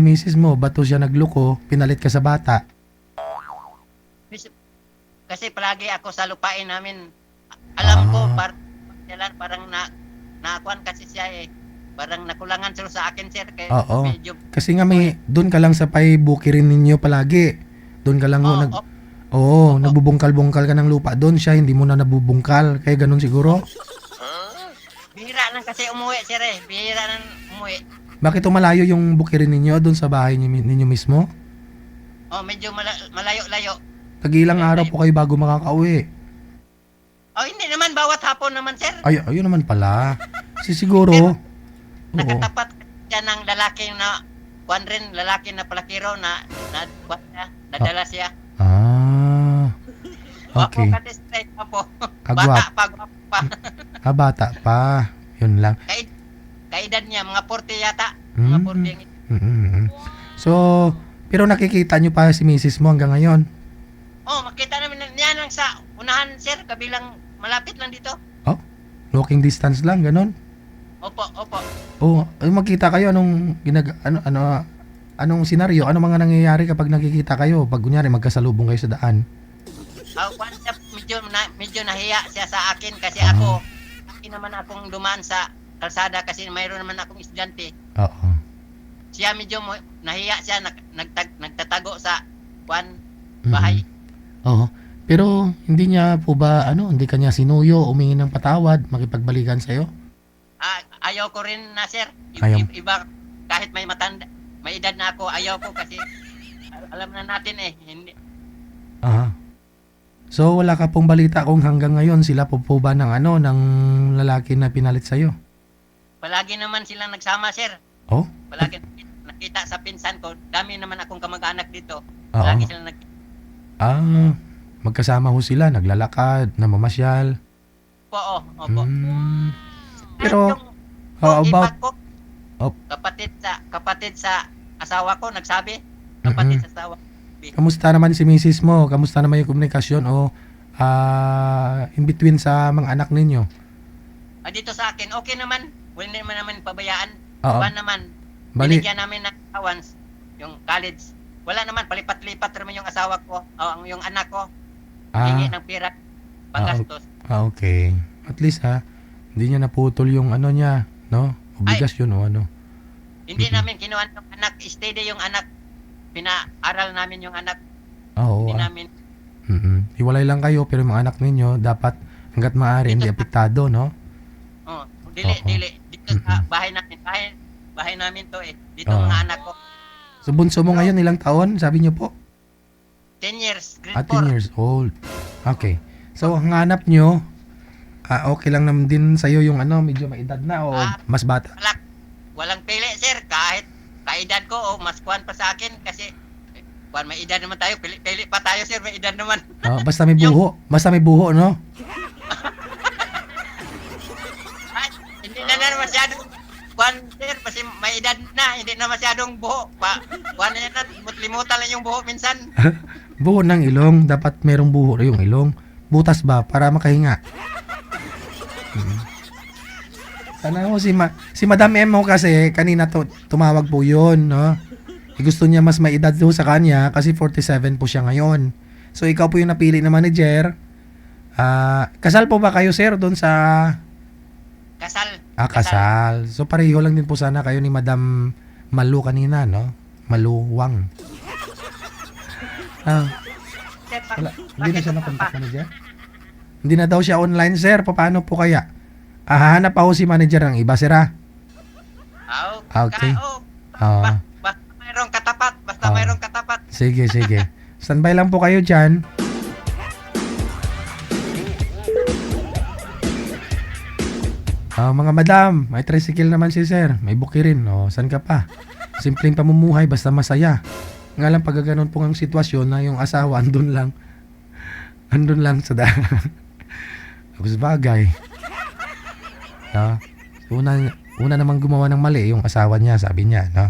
misis mo, ba't to siya nagloko, pinalit ka sa bata? Kasi palagi ako sa lupain namin. Alam ko, parang naakuan kasi siya eh. Parang nakulangan sila sa akin, sir. Kaya Oo. medyo... Kasi nga doon ka lang sa paibukirin ninyo palagi. Doon ka lang nagbubungkal-bungkal ka ng lupa doon. Siya hindi mo na nabubungkal. Kaya ganun siguro. Bihira lang kasi umuwi, sir eh. Bihira lang umuwi. Bakit malayo yung bukirin ninyo doon sa bahay ninyo mismo? Medyo malayo-layo. Tagilang araw po kayo bago makakauwi. Hindi naman. Bawat hapon naman, sir. Ayun naman pala. Kasi siguro... Nakatapat siya ng lalaki na lalaki na palakiro na nadala siya. Okay. Wapo kasi straight po. Agwap. Bata pa. Bata pa. Yun lang. Kaedad niya, mga 40 yata. Mga 40. So, pero nakikita nyo pa si misis mo hanggang ngayon? Makita namin niya lang sa unahan, sir. Kabilang malapit lang dito. Walking distance lang, ganun? Opo. Magkita kayo anong senaryo? Ano mga nangyayari kapag nakikita kayo? Pag kunyari magkasalubong kayo sa daan? Medyo nahiya siya sa akin kasi ako naman akong dumaan sa kalsada kasi mayroon naman akong estudyante. Oo. Siya medyo nahiya siya, nagtatago sa bahay. Oo. Pero hindi niya po ba hindi kanya sinuyo, umingi ng patawad, makipagbalikan sa'yo? Ayaw ko rin na, sir. Iba, kahit may edad na ako, ayaw ko kasi alam na natin eh. Hindi. So wala ka pong balita kung hanggang ngayon sila po ba ng ng lalaki na pinalit sa'yo? Palagi naman silang nagsama, sir. Palagi nakita sa pinsan ko. Dami naman akong kamag-anak dito. Palagi silang magkasama ho sila, naglalakad, namamasyal. Opo. Pero how about kapatid sa asawa ko nagsabi, kapatid sa asawa. Kamusta naman si misis mo? Kamusta naman yung komunikasyon in between sa mga anak ninyo? Dito sa akin, okay naman. Hindi naman pabayaan. Naman. Binigyan namin ng allowance, yung college. Wala naman, palipat-lipat naman yung asawa ko, yung anak ko. Hingi ng pira, panggastos. Okay. At least hindi niya naputol yung niya, no? Obligasyon o ano. Hindi namin kinuha ng anak, steady yung anak. Pinaaral namin yung anak. Oo. Hindi namin. Hiwalay lang kayo pero yung mga anak ninyo dapat hangga't maaari hindi apektado, no? Dili. Dito sa bahay namin. Bahay namin to eh. Dito mga anak ko. So bunso mo ngayon ilang taon? Sabi niyo po? 10 years. Grade 4. 10 years old. Okay. So ang hanap nyo, okay lang naman din sa'yo yung medyo may edad na o mas bata? Walang pili, sir. Kahit kaedad ko mas kuwan pa sa akin kasi may edad naman tayo. Pili pa tayo, sir. May edad naman. Basta may buho. Basta may buho, no? Hindi na masyadong kuwan, sir. Kasi may edad na. Hindi na masyadong buho. Kuwan na yan. Limutan lang yung buho minsan. Buho ng ilong. Dapat merong buho na yung ilong. Butas ba? Para makahinga. Sana ho si Madam M mo kasi kanina tumawag po yun, no? Gusto niya mas may edad ho sa kanya kasi 47 po siya ngayon. So ikaw po yung napili na manager. Kasal po ba kayo, sir, doon sa... Kasal. Kasal. So pareho lang din po sana kayo ni Madam Malu kanina, no? Maluwang. Hindi na siya na-contact manager? Hindi na daw siya online, sir. Paano po kaya? Hahanap ako si manager ng iba, sir, Okay. Basta mayroong katapat. Mayroong katapat. Sige. Standby lang po kayo dyan. Mga madam, may tricycle naman si sir. May bukirin. Saan ka pa? Simpleng pamumuhay, basta masaya. Nga lang pag gano'n po ang sitwasyon na yung asawa andun lang sa daan. Tapos bagay. Una namang gumawa ng mali yung asawa niya, sabi niya, no?